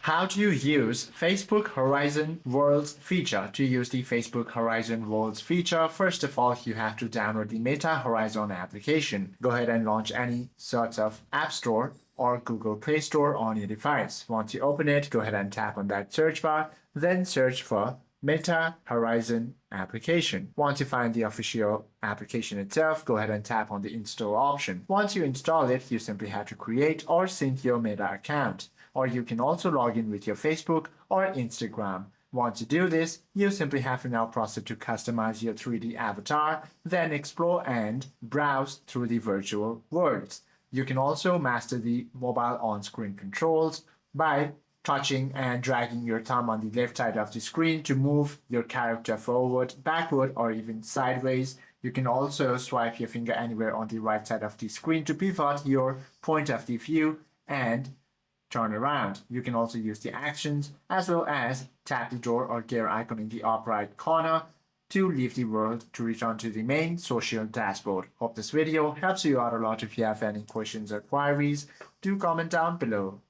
How do you use Facebook Horizon Worlds feature? To use the Facebook Horizon Worlds feature, first of all, you have to download the Meta Horizon application. Go ahead and launch any sort of App Store or Google Play Store on your device. Once you open it, go ahead and tap on that search bar, then search for Meta Horizon application. Once you find the official application itself, go ahead and tap on the install option. Once you install it, you simply have to create or sync your Meta account. Or you can also log in with your Facebook or Instagram. Once you do this, you simply have to now proceed to customize your 3D avatar, then explore and browse through the virtual worlds. You can also master the mobile on-screen controls by touching and dragging your thumb on the left side of the screen to move your character forward, backward, or even sideways. You can also swipe your finger anywhere on the right side of the screen to pivot your point of the view and turn around. You can also use the actions as well as tap the door or gear icon in the upper right corner to leave the world to return to the main social dashboard. Hope this video helps you out a lot. If you have any questions or queries, do comment down below.